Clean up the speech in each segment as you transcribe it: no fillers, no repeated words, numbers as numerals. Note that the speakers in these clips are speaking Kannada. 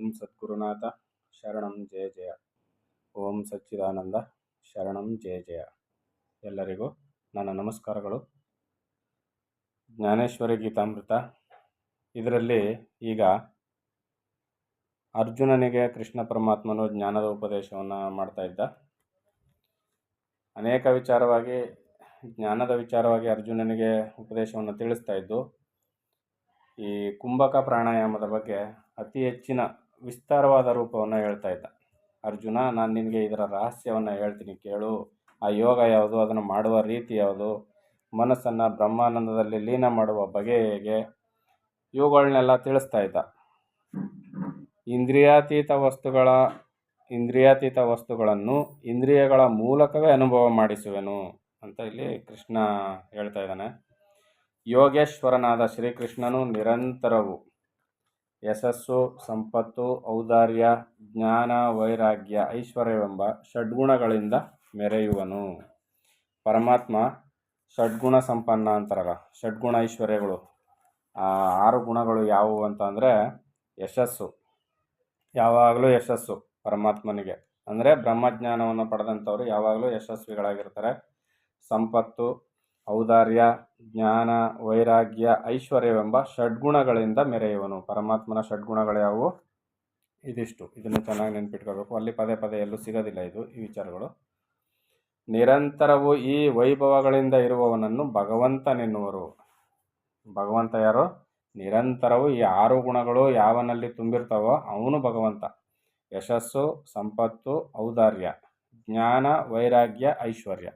ಓಂ ಸದ್ಗುರುನಾಥ ಶರಣಂ ಜಯ ಜಯ. ಓಂ ಸಚ್ಚಿದಾನಂದ ಶರಣಂ ಜಯ ಜಯ. ಎಲ್ಲರಿಗೂ ನನ್ನ ನಮಸ್ಕಾರಗಳು. ಜ್ಞಾನೇಶ್ವರಿ ಗೀತಾಮೃತ ಇದರಲ್ಲಿ ಈಗ ಅರ್ಜುನನಿಗೆ ಕೃಷ್ಣ ಪರಮಾತ್ಮನು ಜ್ಞಾನದ ಉಪದೇಶವನ್ನು ಮಾಡ್ತಾ ಇದ್ದ. ಅನೇಕ ಜ್ಞಾನದ ವಿಚಾರವಾಗಿ ಅರ್ಜುನನಿಗೆ ಉಪದೇಶವನ್ನು ತಿಳಿಸ್ತಾ ಇದ್ದು, ಈ ಕುಂಭಕ ಪ್ರಾಣಾಯಾಮದ ಬಗ್ಗೆ ಅತಿ ಹೆಚ್ಚಿನ ವಿಸ್ತಾರವಾದ ರೂಪವನ್ನು ಹೇಳ್ತಾ ಇದ್ದ. ಅರ್ಜುನ, ನಾನು ನಿನಗೆ ಇದರ ರಹಸ್ಯವನ್ನು ಹೇಳ್ತೀನಿ ಕೇಳು. ಆ ಯೋಗ ಯಾವುದು, ಅದನ್ನು ಮಾಡುವ ರೀತಿ ಯಾವುದು, ಮನಸ್ಸನ್ನು ಬ್ರಹ್ಮಾನಂದದಲ್ಲಿ ಲೀನ ಮಾಡುವ ಬಗೆ ಹೇಗೆ, ಇವುಗಳನ್ನೆಲ್ಲ ತಿಳಿಸ್ತಾ ಇದ್ದ. ಇಂದ್ರಿಯಾತೀತ ವಸ್ತುಗಳನ್ನು ಇಂದ್ರಿಯಗಳ ಮೂಲಕವೇ ಅನುಭವ ಮಾಡಿಸುವೆನು ಅಂತ ಇಲ್ಲಿ ಕೃಷ್ಣ ಹೇಳ್ತಾ ಇದ್ದಾನೆ. ಯೋಗೇಶ್ವರನಾದ ಶ್ರೀಕೃಷ್ಣನು ನಿರಂತರವು ಯಶಸ್ಸು, ಸಂಪತ್ತು, ಔದಾರ್ಯ, ಜ್ಞಾನ, ವೈರಾಗ್ಯ, ಐಶ್ವರ್ಯವೆಂಬ ಷಡ್ಗುಣಗಳಿಂದ ಮೆರೆಯುವನು. ಪರಮಾತ್ಮ ಷಡ್ಗುಣ ಸಂಪನ್ನ ಅಂತಾರಲ್ಲ, ಷಡ್ಗುಣ ಐಶ್ವರ್ಯಗಳು. ಆ 6 ಗುಣಗಳು ಯಾವುವು ಅಂತ ಅಂದರೆ, ಯಶಸ್ಸು, ಯಾವಾಗಲೂ ಯಶಸ್ಸು ಪರಮಾತ್ಮನಿಗೆ, ಅಂದರೆ ಬ್ರಹ್ಮಜ್ಞಾನವನ್ನು ಪಡೆದಂಥವ್ರು ಯಾವಾಗಲೂ ಯಶಸ್ವಿಗಳಾಗಿರ್ತಾರೆ. ಸಂಪತ್ತು, ಔದಾರ್ಯ, ಜ್ಞಾನ, ವೈರಾಗ್ಯ, ಐಶ್ವರ್ಯವೆಂಬ ಷಡ್ಗುಣಗಳಿಂದ ಮೆರೆಯುವನು. ಪರಮಾತ್ಮನ ಷಡ್ಗುಣಗಳು ಯಾವುವು? ಇದಿಷ್ಟು. ಇದನ್ನು ಚೆನ್ನಾಗಿ ನೆನ್ಪಿಟ್ಕೋಬೇಕು. ಅಲ್ಲಿ ಪದೇ ಪದೇ ಎಲ್ಲೂ ಸಿಗೋದಿಲ್ಲ ಈ ವಿಚಾರಗಳು. ನಿರಂತರವು ಈ ವೈಭವಗಳಿಂದ ಇರುವವನನ್ನು ಭಗವಂತನೆನ್ನುವರು. ಭಗವಂತ ಯಾರು? ನಿರಂತರವು ಈ 6 ಗುಣಗಳು ಯಾವನಲ್ಲಿ ತುಂಬಿರ್ತಾವೋ ಅವನು ಭಗವಂತ. ಯಶಸ್ಸು, ಸಂಪತ್ತು, ಔದಾರ್ಯ, ಜ್ಞಾನ, ವೈರಾಗ್ಯ, ಐಶ್ವರ್ಯ,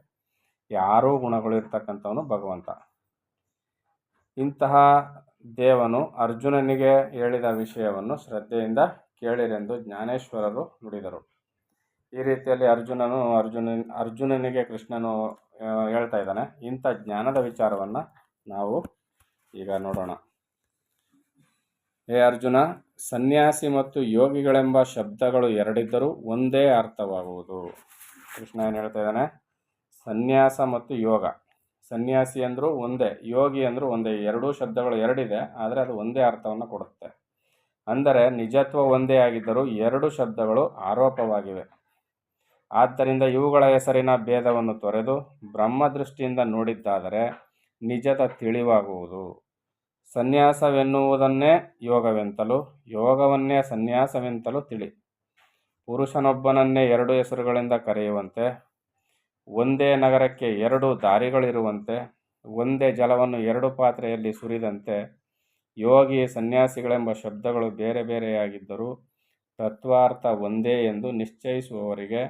ಈ 6 ಗುಣಗಳು ಇರ್ತಕ್ಕಂಥವನು ಭಗವಂತ. ಇಂತಹ ದೇವನು ಅರ್ಜುನನಿಗೆ ಹೇಳಿದ ವಿಷಯವನ್ನು ಶ್ರದ್ಧೆಯಿಂದ ಕೇಳಿರೆಂದು ಜ್ಞಾನೇಶ್ವರರು ನುಡಿದರು. ಈ ರೀತಿಯಲ್ಲಿ ಅರ್ಜುನನಿಗೆ ಕೃಷ್ಣನು ಹೇಳ್ತಾ ಇದ್ದಾನೆ. ಇಂಥ ಜ್ಞಾನದ ವಿಚಾರವನ್ನು ನಾವು ಈಗ ನೋಡೋಣ. ಹೇ ಅರ್ಜುನ, ಸನ್ಯಾಸಿ ಮತ್ತು ಯೋಗಿಗಳೆಂಬ ಶಬ್ದಗಳು ಎರಡಿದ್ದರೂ ಒಂದೇ ಅರ್ಥವಾಗುವುದು. ಕೃಷ್ಣ ಏನು ಹೇಳ್ತಾ ಇದ್ದಾನೆ? ಸನ್ಯಾಸ ಮತ್ತು ಯೋಗ. ಸನ್ಯಾಸಿ ಅಂದರೂ ಒಂದೇ, ಯೋಗಿ ಅಂದರೂ ಒಂದೇ. ಎರಡೂ ಶಬ್ದಗಳು ಎರಡಿದೆ, ಆದರೆ ಅದು ಒಂದೇ ಅರ್ಥವನ್ನು ಕೊಡುತ್ತೆ. ಅಂದರೆ ನಿಜತ್ವ ಒಂದೇ ಆಗಿದ್ದರೂ 2 ಶಬ್ದಗಳು ಆರೋಪವಾಗಿವೆ. ಆದ್ದರಿಂದ ಇವುಗಳ ಹೆಸರಿನ ಭೇದವನ್ನು ತೊರೆದು ಬ್ರಹ್ಮದೃಷ್ಟಿಯಿಂದ ನೋಡಿದ್ದಾದರೆ ನಿಜದ ತಿಳಿವಾಗುವುದು. ಸನ್ಯಾಸವೆನ್ನುವುದನ್ನೇ ಯೋಗವೆಂತಲೂ ಯೋಗವನ್ನೇ ಸನ್ಯಾಸವೆಂತಲೂ ತಿಳಿ. ಪುರುಷನೊಬ್ಬನನ್ನೇ 2 ಹೆಸರುಗಳಿಂದ ಕರೆಯುವಂತೆ, ಒಂದೇ ನಗರಕ್ಕೆ 2 ದಾರಿಗಳಿರುವಂತೆ, ಒಂದೇ ಜಲವನ್ನು 2 ಪಾತ್ರೆಯಲ್ಲಿ ಸುರಿದಂತೆ, ಯೋಗಿ ಸನ್ಯಾಸಿಗಳೆಂಬ ಶಬ್ದಗಳು ಬೇರೆ ಬೇರೆಯಾಗಿದ್ದರೂ ತತ್ವಾರ್ಥ ಒಂದೇ ಎಂದು ನಿಶ್ಚಯಿಸುವವರಿಗೆ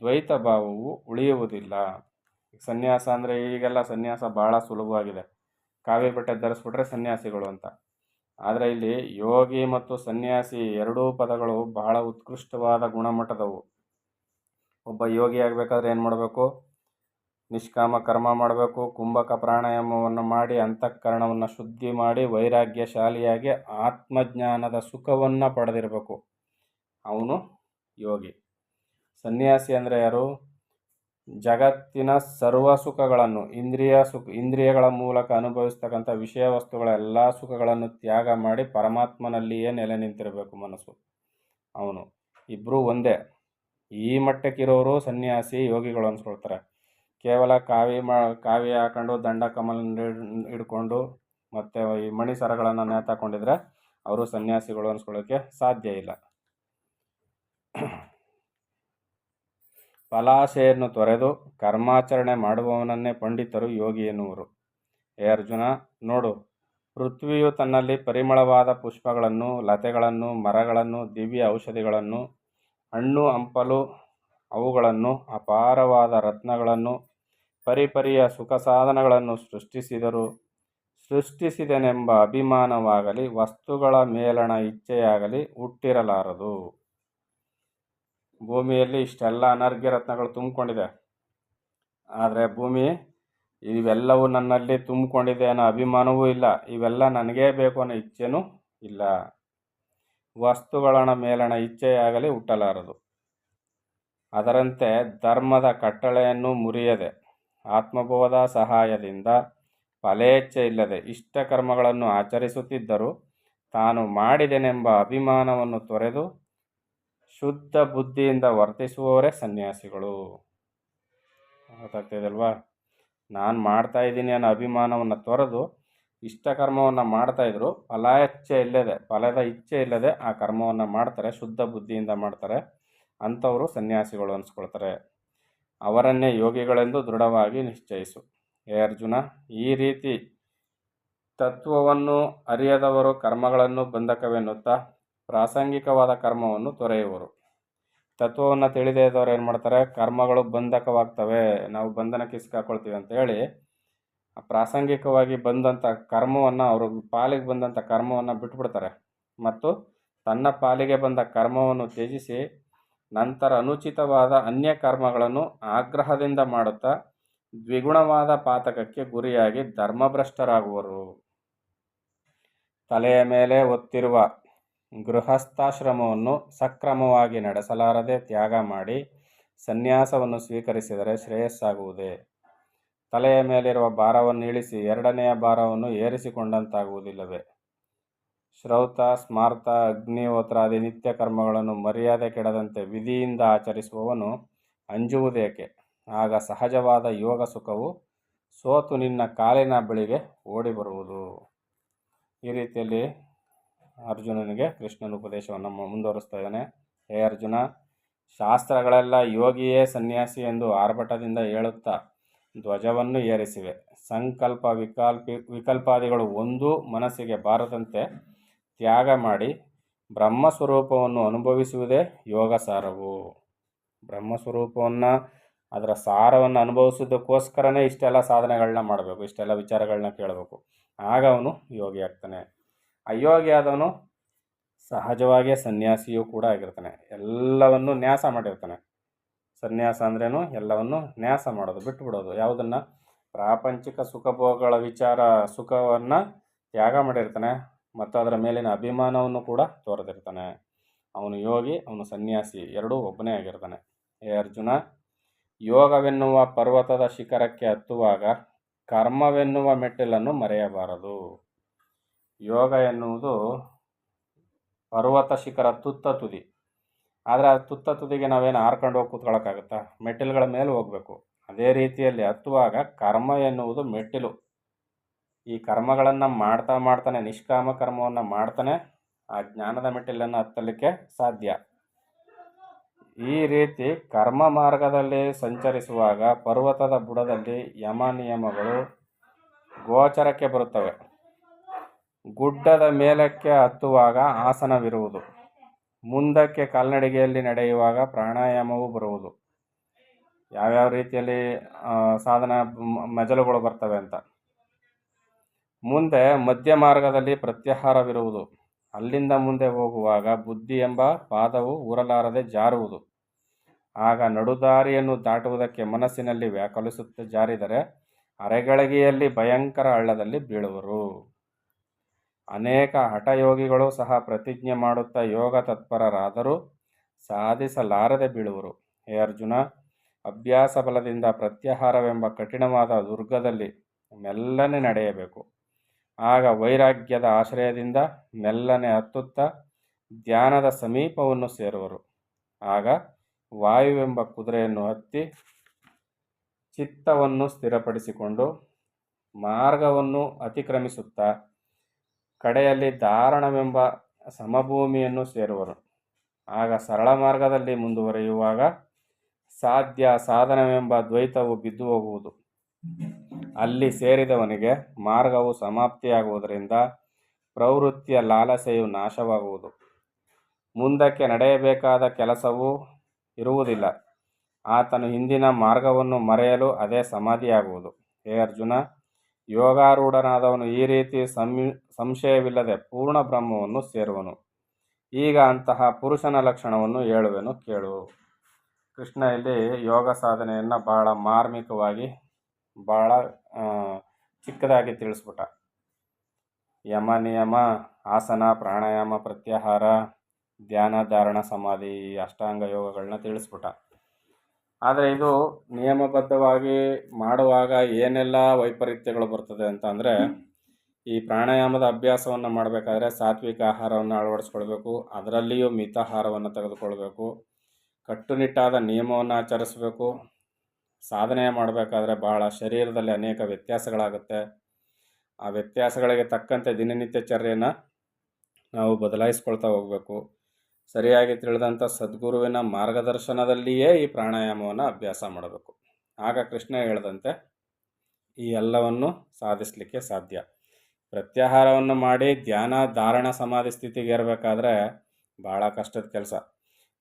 ದ್ವೈತ ಭಾವವು ಉಳಿಯುವುದಿಲ್ಲ. ಸನ್ಯಾಸ ಅಂದರೆ ಈಗೆಲ್ಲ ಸನ್ಯಾಸ ಭಾಳ ಸುಲಭವಾಗಿದೆ. ಕಾವಿ ಬಟ್ಟೆ ಧರಿಸ್ಬಿಟ್ರೆ ಸನ್ಯಾಸಿಗಳು ಅಂತ. ಆದರೆ ಇಲ್ಲಿ ಯೋಗಿ ಮತ್ತು ಸನ್ಯಾಸಿ 2 ಪದಗಳು ಬಹಳ ಉತ್ಕೃಷ್ಟವಾದ ಗುಣಮಟ್ಟದವು. ಒಬ್ಬ ಯೋಗಿ ಆಗಬೇಕಾದ್ರೆ ಏನು ಮಾಡಬೇಕು? ನಿಷ್ಕಾಮ ಕರ್ಮ ಮಾಡಬೇಕು, ಕುಂಭಕ ಪ್ರಾಣಾಯಾಮವನ್ನು ಮಾಡಿ ಅಂತಃಕರಣವನ್ನು ಶುದ್ಧಿ ಮಾಡಿ ವೈರಾಗ್ಯಶಾಲಿಯಾಗಿ ಆತ್ಮಜ್ಞಾನದ ಸುಖವನ್ನು ಪಡೆದಿರಬೇಕು. ಅವನು ಯೋಗಿ. ಸನ್ಯಾಸಿ ಅಂದರೆ ಯಾರು? ಜಗತ್ತಿನ ಸರ್ವ ಸುಖಗಳನ್ನು ಇಂದ್ರಿಯಗಳ ಮೂಲಕ ಅನುಭವಿಸ್ತಕ್ಕಂಥ ವಿಷಯ ವಸ್ತುಗಳ ಎಲ್ಲ ಸುಖಗಳನ್ನು ತ್ಯಾಗ ಮಾಡಿ ಪರಮಾತ್ಮನಲ್ಲಿಯೇ ನೆಲೆ ನಿಂತಿರಬೇಕು ಮನಸ್ಸು. ಅವನು. ಇಬ್ಬರೂ ಒಂದೇ. ಈ ಮಟ್ಟಕ್ಕಿರೋರು ಸನ್ಯಾಸಿ, ಯೋಗಿಗಳು ಅನ್ಸ್ಕೊಳ್ತಾರೆ. ಕೇವಲ ಕಾವಿ ಹಾಕೊಂಡು ದಂಡ ಕಮಲ ಹಿಡ್ಕೊಂಡು ಮತ್ತು ಈ ಮಣಿ ಸರಗಳನ್ನು ನೇತಾಕೊಂಡಿದ್ರೆ ಅವರು ಸನ್ಯಾಸಿಗಳು ಅನ್ಸ್ಕೊಳ್ಳೋಕ್ಕೆ ಸಾಧ್ಯ ಇಲ್ಲ. ಫಲಾಶೆಯನ್ನು ತೊರೆದು ಕರ್ಮಾಚರಣೆ ಮಾಡುವವನನ್ನೇ ಪಂಡಿತರು ಯೋಗಿ ಎನ್ನುವರು. ಹೇ ಅರ್ಜುನ, ನೋಡು, ಪೃಥ್ವಿಯು ತನ್ನಲ್ಲಿ ಪರಿಮಳವಾದ ಪುಷ್ಪಗಳನ್ನು, ಲತೆಗಳನ್ನು, ಮರಗಳನ್ನು, ದಿವ್ಯ ಔಷಧಿಗಳನ್ನು, ಹಣ್ಣು ಹಂಪಲು ಅವುಗಳನ್ನು, ಅಪಾರವಾದ ರತ್ನಗಳನ್ನು, ಪರಿಪರಿಯ ಸುಖ ಸಾಧನಗಳನ್ನು ಸೃಷ್ಟಿಸಿದೆನೆಂಬ ಅಭಿಮಾನವಾಗಲಿ ವಸ್ತುಗಳ ಮೇಲಣ ಇಚ್ಛೆಯಾಗಲಿ ಹುಟ್ಟಿರಲಾರದು. ಭೂಮಿಯಲ್ಲಿ ಇಷ್ಟೆಲ್ಲ ಅನರ್ಘ್ಯ ರತ್ನಗಳು ತುಂಬಿಕೊಂಡಿದೆ. ಆದರೆ ಭೂಮಿ ಇವೆಲ್ಲವೂ ನನ್ನಲ್ಲಿ ತುಂಬಿಕೊಂಡಿದೆ ಅನ್ನೋ ಅಭಿಮಾನವೂ ಇಲ್ಲ. ಇವೆಲ್ಲ ನನಗೇ ಬೇಕು ಅನ್ನೋ ಇಚ್ಛೆನೂ ಇಲ್ಲ. ವಸ್ತುಗಳ ಮೇಲಣ ಇಚ್ಛೆಯಾಗಲಿ ಹುಟ್ಟಲಾರದು. ಅದರಂತೆ ಧರ್ಮದ ಕಟ್ಟಳೆಯನ್ನು ಮುರಿಯದೆ ಆತ್ಮಬೋಧ ಸಹಾಯದಿಂದ ಫಲೇಚ್ಛೆ ಇಲ್ಲದೆ ಇಷ್ಟ ಕರ್ಮಗಳನ್ನು ಆಚರಿಸುತ್ತಿದ್ದರೂ ತಾನು ಮಾಡಿದೆನೆಂಬ ಅಭಿಮಾನವನ್ನು ತೊರೆದು ಶುದ್ಧ ಬುದ್ಧಿಯಿಂದ ವರ್ತಿಸುವವರೇ ಸನ್ಯಾಸಿಗಳು. ಗೊತ್ತಾಗ್ತಿದಲ್ವಾ? ನಾನು ಮಾಡ್ತಾ ಇದ್ದೀನಿ ಅನ್ನೋ ಅಭಿಮಾನವನ್ನು ತೊರೆದು ಇಷ್ಟ ಕರ್ಮವನ್ನು ಮಾಡ್ತಾಯಿದ್ರು, ಫಲದ ಇಚ್ಛೆ ಇಲ್ಲದೆ ಆ ಕರ್ಮವನ್ನು ಮಾಡ್ತಾರೆ, ಶುದ್ಧ ಬುದ್ಧಿಯಿಂದ ಮಾಡ್ತಾರೆ. ಅಂಥವರು ಸನ್ಯಾಸಿಗಳು ಅನಿಸ್ಕೊಳ್ತಾರೆ. ಅವರನ್ನೇ ಯೋಗಿಗಳೆಂದು ದೃಢವಾಗಿ ನಿಶ್ಚಯಿಸು. ಹೇ ಅರ್ಜುನ, ಈ ರೀತಿ ತತ್ವವನ್ನು ಅರಿಯದವರು ಕರ್ಮಗಳನ್ನು ಬಂಧಕವೆನ್ನುತ್ತಾ ಪ್ರಾಸಂಗಿಕವಾದ ಕರ್ಮವನ್ನು ತೊರೆಯುವರು. ತತ್ವವನ್ನು ತಿಳಿದೇ ಇದ್ದವ್ರು ಏನು ಮಾಡ್ತಾರೆ? ಕರ್ಮಗಳು ಬಂಧಕವಾಗ್ತವೆ, ನಾವು ಬಂಧನಕ್ಕೆ ಸಿಕ್ಕಾಕೊಳ್ತೀವಿ ಅಂತ ಹೇಳಿ ಪ್ರಾಸಂಗಿಕವಾಗಿ ಬಂದಂಥ ಕರ್ಮವನ್ನು, ಅವ್ರ ಪಾಲಿಗೆ ಬಂದಂಥ ಕರ್ಮವನ್ನು ಬಿಟ್ಬಿಡ್ತಾರೆ ಮತ್ತು ತನ್ನ ಪಾಲಿಗೆ ಬಂದ ಕರ್ಮವನ್ನು ತ್ಯಜಿಸಿ ನಂತರ ಅನುಚಿತವಾದ ಅನ್ಯ ಕರ್ಮಗಳನ್ನು ಆಗ್ರಹದಿಂದ ಮಾಡುತ್ತಾ ದ್ವಿಗುಣವಾದ ಪಾತಕಕ್ಕೆ ಗುರಿಯಾಗಿ ಧರ್ಮಭ್ರಷ್ಟರಾಗುವರು. ತಲೆಯ ಮೇಲೆ ಹೊತ್ತಿರುವ ಗೃಹಸ್ಥಾಶ್ರಮವನ್ನು ಸಕ್ರಮವಾಗಿ ನಡೆಸಲಾರದೆ ತ್ಯಾಗ ಮಾಡಿ ಸನ್ಯಾಸವನ್ನು ಸ್ವೀಕರಿಸಿದರೆ ಶ್ರೇಯಸ್ಸಾಗುವುದೇ? ತಲೆಯ ಮೇಲಿರುವ ಭಾರವನ್ನು ಇಳಿಸಿ ಎರಡನೆಯ ಭಾರವನ್ನು ಏರಿಸಿಕೊಂಡಂತಾಗುವುದಿಲ್ಲವೇ? ಶ್ರೌತ, ಸ್ಮಾರ್ತ, ಅಗ್ನಿಹೋತ್ರಾದಿ ನಿತ್ಯ ಕರ್ಮಗಳನ್ನು ಮರ್ಯಾದೆ ಕೆಡದಂತೆ ವಿಧಿಯಿಂದ ಆಚರಿಸುವವನು ಅಂಜುವುದೇಕೆ? ಆಗ ಸಹಜವಾದ ಯೋಗ ಸುಖವು ಸೋತು ನಿನ್ನ ಕಾಲಿನ ಬಳಿಗೆ ಓಡಿ ಬರುವುದು. ಈ ರೀತಿಯಲ್ಲಿ ಅರ್ಜುನನಿಗೆ ಕೃಷ್ಣನ ಉಪದೇಶವನ್ನು ಮುಂದುವರಿಸ್ತಾ ಇದ್ದಾನೆ. ಹೇ ಅರ್ಜುನ, ಶಾಸ್ತ್ರಗಳೆಲ್ಲ ಯೋಗಿಯೇ ಸನ್ಯಾಸಿ ಎಂದು ಆರ್ಭಟದಿಂದ ಹೇಳುತ್ತಾ ಧ್ವಜವನ್ನು ಏರಿಸಿವೆ. ಸಂಕಲ್ಪ ವಿಕಲ್ಪಾದಿಗಳು ಒಂದೂ ಮನಸ್ಸಿಗೆ ಬಾರದಂತೆ ತ್ಯಾಗ ಮಾಡಿ ಬ್ರಹ್ಮಸ್ವರೂಪವನ್ನು ಅನುಭವಿಸುವುದೇ ಯೋಗ ಸಾರವು. ಬ್ರಹ್ಮಸ್ವರೂಪವನ್ನು, ಅದರ ಸಾರವನ್ನು ಅನುಭವಿಸೋದಕ್ಕೋಸ್ಕರನೇ ಇಷ್ಟೆಲ್ಲ ಸಾಧನೆಗಳನ್ನ ಮಾಡಬೇಕು, ಇಷ್ಟೆಲ್ಲ ವಿಚಾರಗಳನ್ನ ಕೇಳಬೇಕು. ಆಗ ಅವನು ಯೋಗಿ ಆಗ್ತಾನೆ. ಅಯೋಗಿ ಆದವನು ಸಹಜವಾಗಿಯೇ ಸನ್ಯಾಸಿಯೂ ಕೂಡ ಆಗಿರ್ತಾನೆ. ಎಲ್ಲವನ್ನು ನ್ಯಾಸ ಮಾಡಿರ್ತಾನೆ. ಸನ್ಯಾಸ ಅಂದ್ರೇನು? ಎಲ್ಲವನ್ನು ನ್ಯಾಸ ಮಾಡೋದು, ಬಿಟ್ಟುಬಿಡೋದು. ಯಾವುದನ್ನು? ಪ್ರಾಪಂಚಿಕ ಸುಖಭೋಗಗಳ ಸುಖವನ್ನು ತ್ಯಾಗ ಮಾಡಿರ್ತಾನೆ ಮತ್ತು ಅದರ ಮೇಲಿನ ಅಭಿಮಾನವನ್ನು ಕೂಡ ತೋರದಿರ್ತಾನೆ. ಅವನು ಯೋಗಿ, ಅವನು ಸನ್ಯಾಸಿ, ಎರಡೂ ಒಬ್ಬನೇ ಆಗಿರ್ತಾನೆ. ಹೇ ಅರ್ಜುನ, ಯೋಗವೆನ್ನುವ ಪರ್ವತದ ಶಿಖರಕ್ಕೆ ಹತ್ತುವಾಗ ಕರ್ಮವೆನ್ನುವ ಮೆಟ್ಟಿಲನ್ನು ಮರೆಯಬಾರದು. ಯೋಗ ಎನ್ನುವುದು ಪರ್ವತ ಶಿಖರ ತುತ್ತ ತುದಿ. ಆದರೆ ಆ ತುತ್ತ ತುದಿಗೆ ನಾವೇನು ಹಾರ್ಕೊಂಡು ಹೋಗಿ ಕೂತ್ಕೊಳ್ಳೋಕ್ಕಾಗುತ್ತಾ? ಮೆಟ್ಟಿಲುಗಳ ಮೇಲೆ ಹೋಗಬೇಕು. ಅದೇ ರೀತಿಯಲ್ಲಿ ಹತ್ತುವಾಗ ಕರ್ಮ ಎನ್ನುವುದು ಮೆಟ್ಟಿಲು. ಈ ಕರ್ಮಗಳನ್ನು ಮಾಡ್ತಾನೆ, ನಿಷ್ಕಾಮ ಕರ್ಮವನ್ನು ಮಾಡ್ತಾನೆ ಆ ಜ್ಞಾನದ ಮೆಟ್ಟಿಲನ್ನು ಹತ್ತಲಿಕ್ಕೆ ಸಾಧ್ಯ. ಈ ರೀತಿ ಕರ್ಮ ಮಾರ್ಗದಲ್ಲಿ ಸಂಚರಿಸುವಾಗ ಪರ್ವತದ ಬುಡದಲ್ಲಿ ಯಮ ನಿಯಮಗಳು ಗೋಚರಕ್ಕೆ ಬರುತ್ತವೆ. ಗುಡ್ಡದ ಮೇಲಕ್ಕೆ ಹತ್ತುವಾಗ ಆಸನವಿರುವುದು. ಮುಂದಕ್ಕೆ ಕಾಲ್ನಡಿಗೆಯಲ್ಲಿ ನಡೆಯುವಾಗ ಪ್ರಾಣಾಯಾಮವೂ ಬರುವುದು. ಯಾವ್ಯಾವ ರೀತಿಯಲ್ಲಿ ಸಾಧನ ಮಜಲುಗಳು ಬರ್ತವೆ ಅಂತ. ಮುಂದೆ ಮಧ್ಯ ಮಾರ್ಗದಲ್ಲಿ ಪ್ರತ್ಯಾಹಾರವಿರುವುದು. ಅಲ್ಲಿಂದ ಮುಂದೆ ಹೋಗುವಾಗ ಬುದ್ಧಿ ಎಂಬ ಪಾದವು ಊರಲಾರದೆ ಜಾರುವುದು. ಆಗ ನಡುದಾರಿಯನ್ನು ದಾಟುವುದಕ್ಕೆ ಮನಸ್ಸಿನಲ್ಲಿ ವ್ಯಾಕುಲಿಸುತ್ತಾ ಜಾರಿದರೆ ಅರೆಗಳಿಗೆಯಲ್ಲಿ ಭಯಂಕರ ಹಳ್ಳದಲ್ಲಿ ಬೀಳುವರು. ಅನೇಕ ಹಠಯೋಗಿಗಳು ಸಹ ಪ್ರತಿಜ್ಞೆ ಮಾಡುತ್ತಾ ಯೋಗ ತತ್ಪರರಾದರೂ ಸಾಧಿಸಲಾರದೆ ಬೀಳುವರು. ಹೇ ಅರ್ಜುನ, ಅಭ್ಯಾಸ ಬಲದಿಂದ ಪ್ರತ್ಯಾಹಾರವೆಂಬ ಕಠಿಣವಾದ ದುರ್ಗದಲ್ಲಿ ಮೆಲ್ಲನೆ ನಡೆಯಬೇಕು. ಆಗ ವೈರಾಗ್ಯದ ಆಶ್ರಯದಿಂದ ಮೆಲ್ಲನೆ ಹತ್ತುತ್ತಾ ಧ್ಯಾನದ ಸಮೀಪವನ್ನು ಸೇರುವರು. ಆಗ ವಾಯುವೆಂಬ ಕುದುರೆಯನ್ನು ಹತ್ತಿ ಚಿತ್ತವನ್ನು ಸ್ಥಿರಪಡಿಸಿಕೊಂಡು ಮಾರ್ಗವನ್ನು ಅತಿಕ್ರಮಿಸುತ್ತಾ ಕಡೆಯಲ್ಲಿ ಧಾರಣವೆಂಬ ಸಮಭೂಮಿಯನ್ನು ಸೇರುವರು. ಆಗ ಸರಳ ಮಾರ್ಗದಲ್ಲಿ ಮುಂದುವರಿಯುವಾಗ ಸಾಧನವೆಂಬ ದ್ವೈತವು ಬಿದ್ದು ಹೋಗುವುದು. ಅಲ್ಲಿ ಸೇರಿದವನಿಗೆ ಮಾರ್ಗವು ಸಮಾಪ್ತಿಯಾಗುವುದರಿಂದ ಪ್ರವೃತ್ತಿಯ ಲಾಲಸೆಯು ನಾಶವಾಗುವುದು. ಮುಂದಕ್ಕೆ ನಡೆಯಬೇಕಾದ ಕೆಲಸವೂ ಇರುವುದಿಲ್ಲ. ಆತನು ಹಿಂದಿನ ಮಾರ್ಗವನ್ನು ಮರೆಯಲು ಅದೇ ಸಮಾಧಿಯಾಗುವುದು. ಹೇ ಅರ್ಜುನ, ಯೋಗಾರೂಢನಾದವನು ಈ ರೀತಿ ಸಂಶಯವಿಲ್ಲದೆ ಪೂರ್ಣ ಬ್ರಹ್ಮವನ್ನು ಸೇರುವನು. ಈಗ ಅಂತಹ ಪುರುಷನ ಲಕ್ಷಣವನ್ನು ಹೇಳುವೆನು ಕೇಳು. ಕೃಷ್ಣ ಇಲ್ಲಿ ಯೋಗ ಸಾಧನೆಯನ್ನು ಬಹಳ ಮಾರ್ಮಿಕವಾಗಿ, ಬಹಳ ಚಿಕ್ಕದಾಗಿ ತಿಳಿಸ್ಬಿಟ್ಟ. ಯಮ ನಿಯಮ, ಆಸನ, ಪ್ರಾಣಾಯಾಮ, ಪ್ರತ್ಯಾಹಾರ, ಧ್ಯಾನ, ಧಾರಣ, ಸಮಾಧಿ, ಅಷ್ಟಾಂಗ ಯೋಗಗಳನ್ನ ತಿಳಿಸ್ಬಿಟ್ಟ. ಆದರೆ ಇದು ನಿಯಮಬದ್ಧವಾಗಿ ಮಾಡುವಾಗ ಏನೆಲ್ಲ ವೈಪರೀತ್ಯಗಳು ಬರ್ತದೆ ಅಂತ ಅಂದರೆ, ಈ ಪ್ರಾಣಾಯಾಮದ ಅಭ್ಯಾಸವನ್ನು ಮಾಡಬೇಕಾದ್ರೆ ಸಾತ್ವಿಕ ಆಹಾರವನ್ನು ಅಳವಡಿಸ್ಕೊಳ್ಬೇಕು, ಅದರಲ್ಲಿಯೂ ಮಿತಾಹಾರವನ್ನು ತೆಗೆದುಕೊಳ್ಬೇಕು, ಕಟ್ಟುನಿಟ್ಟಾದ ನಿಯಮವನ್ನು ಆಚರಿಸಬೇಕು. ಸಾಧನೆ ಮಾಡಬೇಕಾದ್ರೆ ಬಹಳ ಶರೀರದಲ್ಲಿ ಅನೇಕ ವ್ಯತ್ಯಾಸಗಳಾಗುತ್ತೆ. ಆ ವ್ಯತ್ಯಾಸಗಳಿಗೆ ತಕ್ಕಂತೆ ದಿನನಿತ್ಯ ಚರ್ಯೆಯನ್ನು ನಾವು ಬದಲಾಯಿಸ್ಕೊಳ್ತಾ ಹೋಗಬೇಕು. ಸರಿಯಾಗಿ ತಿಳಿದಂಥ ಸದ್ಗುರುವಿನ ಮಾರ್ಗದರ್ಶನದಲ್ಲಿಯೇ ಈ ಪ್ರಾಣಾಯಾಮವನ್ನು ಅಭ್ಯಾಸ ಮಾಡಬೇಕು. ಆಗ ಕೃಷ್ಣ ಹೇಳಿದಂತೆ ಈ ಎಲ್ಲವನ್ನು ಸಾಧಿಸಲಿಕ್ಕೆ ಸಾಧ್ಯ. ಪ್ರತ್ಯಾಹಾರವನ್ನು ಮಾಡಿ ಧ್ಯಾನ ಧಾರಣ ಸಮಾಧಿ ಸ್ಥಿತಿಗೆ ಇರಬೇಕಾದ್ರೆ ಭಾಳ ಕಷ್ಟದ ಕೆಲಸ.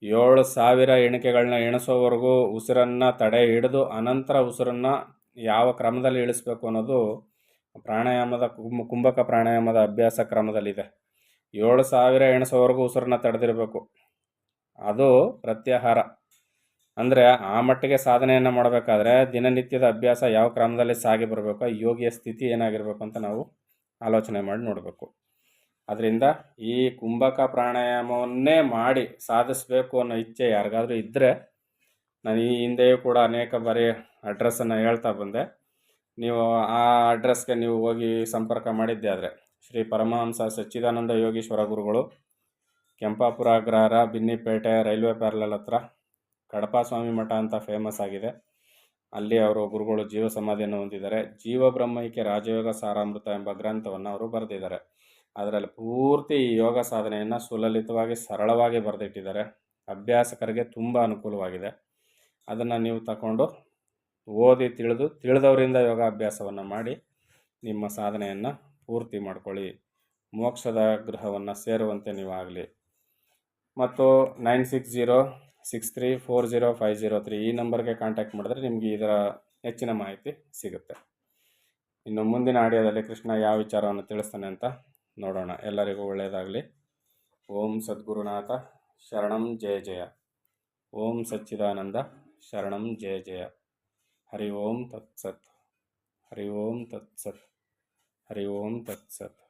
7,000 ಎಣಿಕೆಗಳನ್ನ ಎಣಿಸೋವರೆಗೂ ಉಸಿರನ್ನು ತಡೆ ಹಿಡಿದು ಅನಂತರ ಉಸಿರನ್ನು ಯಾವ ಕ್ರಮದಲ್ಲಿ ಇಳಿಸ್ಬೇಕು ಅನ್ನೋದು ಪ್ರಾಣಾಯಾಮದ ಕುಂಭಕ ಪ್ರಾಣಾಯಾಮದ ಅಭ್ಯಾಸ ಕ್ರಮದಲ್ಲಿದೆ. 7,000 ಎಣಿಸೋವರೆಗೂ ಉಸಿರನ್ನು ತಡೆದಿರಬೇಕು. ಅದು ಪ್ರತ್ಯಾಹಾರ. ಅಂದರೆ ಆ ಮಟ್ಟಿಗೆ ಸಾಧನೆಯನ್ನು ಮಾಡಬೇಕಾದ್ರೆ ದಿನನಿತ್ಯದ ಅಭ್ಯಾಸ ಯಾವ ಕ್ರಮದಲ್ಲಿ ಸಾಗಿ ಬರಬೇಕು, ಯೋಗಿಯ ಸ್ಥಿತಿ ಏನಾಗಿರಬೇಕು ಅಂತ ನಾವು ಆಲೋಚನೆ ಮಾಡಿ ನೋಡಬೇಕು. ಅದರಿಂದ ಈ ಕುಂಭಕ ಪ್ರಾಣಾಯಾಮವನ್ನೇ ಮಾಡಿ ಸಾಧಿಸಬೇಕು ಅನ್ನೋ ಇಚ್ಛೆ ಯಾರಿಗಾದರೂ ಇದ್ದರೆ, ನಾನು ಈ ಹಿಂದೆಯೂ ಕೂಡ ಅನೇಕ ಬಾರಿ ಅಡ್ರೆಸ್ಸನ್ನು ಹೇಳ್ತಾ ಬಂದೆ. ನೀವು ಆ ಅಡ್ರೆಸ್ಗೆ ನೀವು ಹೋಗಿ ಸಂಪರ್ಕ ಮಾಡಿದ್ದೆ ಆದರೆ ಶ್ರೀ ಪರಮಹಂಸ ಸಚ್ಚಿದಾನಂದ ಯೋಗೀಶ್ವರ ಗುರುಗಳು, ಕೆಂಪಾಪುರ ಅಗ್ರಹಾರ, ಬಿನ್ನಿಪೇಟೆ ರೈಲ್ವೆ ಪ್ಯಾರಲಲ್ ಹತ್ರ ಕಡಪ ಸ್ವಾಮಿ ಮಠ ಅಂತ ಫೇಮಸ್ ಆಗಿದೆ. ಅಲ್ಲಿ ಅವರು ಗುರುಗಳು ಜೀವ ಸಮಾಧಿಯನ್ನು ಹೊಂದಿದ್ದಾರೆ. ಜೀವ ಬ್ರಹ್ಮೈಕ್ಯ ರಾಜಯೋಗ ಸಾರಾಮೃತ ಎಂಬ ಗ್ರಂಥವನ್ನು ಅವರು ಬರೆದಿದ್ದಾರೆ. ಅದರಲ್ಲಿ ಪೂರ್ತಿ ಈ ಯೋಗ ಸಾಧನೆಯನ್ನು ಸುಲಲಿತವಾಗಿ ಸರಳವಾಗಿ ಬರೆದಿಟ್ಟಿದ್ದಾರೆ. ಅಭ್ಯಾಸಕರಿಗೆ ತುಂಬ ಅನುಕೂಲವಾಗಿದೆ. ಅದನ್ನು ನೀವು ತಗೊಂಡು ಓದಿ ತಿಳಿದವರಿಂದ ಯೋಗಾಭ್ಯಾಸವನ್ನು ಮಾಡಿ ನಿಮ್ಮ ಸಾಧನೆಯನ್ನು ಪೂರ್ತಿ ಮಾಡ್ಕೊಳ್ಳಿ. ಮೋಕ್ಷದ ಗೃಹವನ್ನು ಸೇರುವಂತೆ ನೀವಾಗಲಿ. ಮತ್ತು 9606340503 ಈ ನಂಬರ್ಗೆ ಕಾಂಟ್ಯಾಕ್ಟ್ ಮಾಡಿದ್ರೆ ನಿಮಗೆ ಇದರ ಹೆಚ್ಚಿನ ಮಾಹಿತಿ ಸಿಗುತ್ತೆ. ಇನ್ನು ಮುಂದಿನ ಆಡಿಯೋದಲ್ಲಿ ಕೃಷ್ಣ ಯಾವ ವಿಚಾರವನ್ನು ತಿಳಿಸ್ತಾನೆ ಅಂತ ನೋಡೋಣ. ಎಲ್ಲರಿಗೂ ಒಳ್ಳೆಯದಾಗಲಿ. ಓಂ ಸದ್ಗುರುನಾಥ ಶರಣಂ ಜಯ ಜಯ. ಓಂ ಸಚ್ಚಿದಾನಂದ ಶರಣಂ ಜಯ ಜಯ. ಹರಿ ಓಂ ತತ್ಸತ್. ಹರಿ ಓಂ ತತ್ಸತ್. ಹರಿ ಓಂ ತತ್ಸತ್.